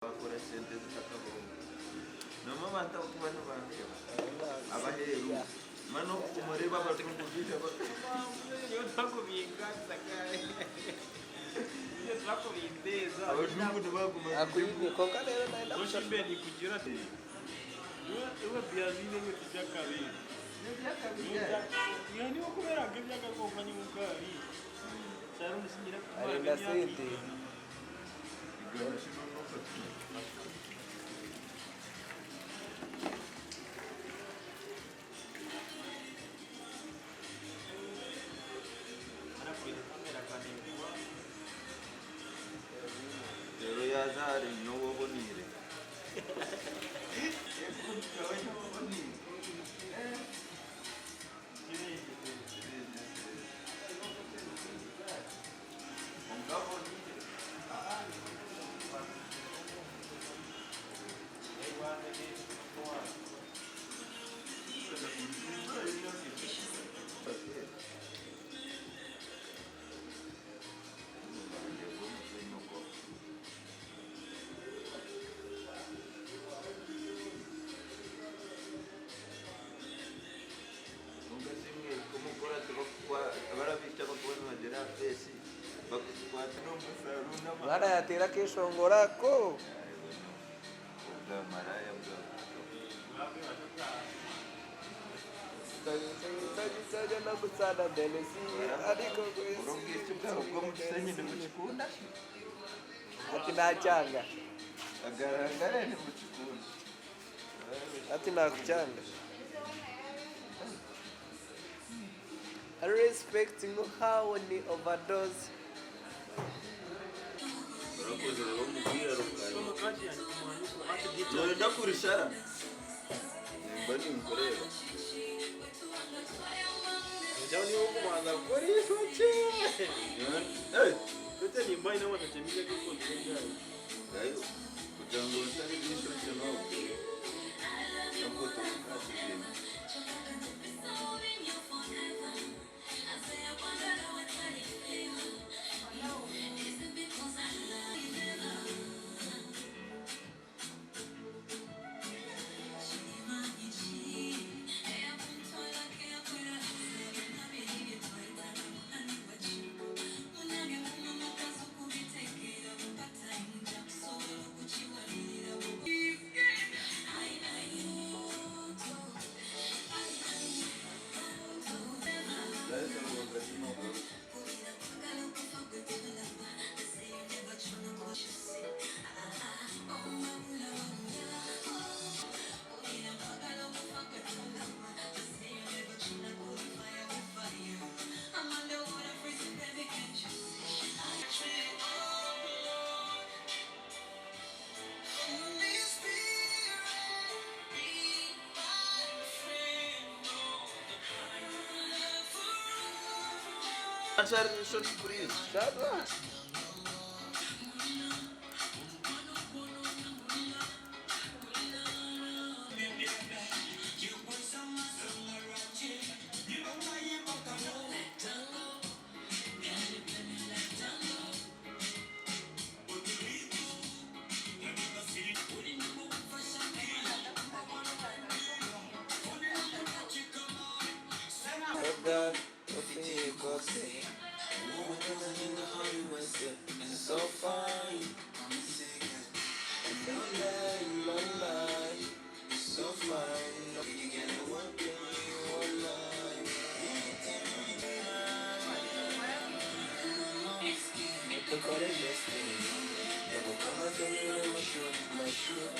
bakora sente z'akabumbu noma banta ukubana banje abaheru mano kumureba batumujije yo takubinga sakaye yo takubindeza abajungu ntibaguma Akuyiye konka rero naenda ushimbe ni kugira ati uwe biazine ngo tujakabe yani okubera gebya gakonka ni mukari cyaro musingira arenda sente rero yazari n'uwo bonire mwana yatera keshongorako sajya no gutsana delesi ariko ati nacyanga ati nakucyanga respecting how ni overdose Nenda kurishara mbani mkorera Jani huko mwanza kori soche yote ni mbaya na watatemia kwa ndio gayo kujango sari bisho chano nakoto kasi tena Answer short please. shadwa God, okay, God say, it's so fine. Long life, it's so fine. You can work in your life. The God is listening. Never come out and you my shoe.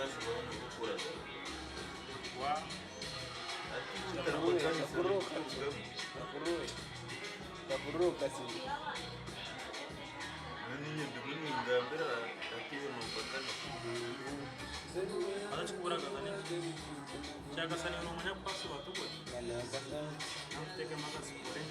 atashobora no gukura wa Kakuruka si nani ndumuninga mbere atiwe n'ufatana arachikuraga ne chakasani unomanya kwasi watuko nalakasa nakuteke makasi kure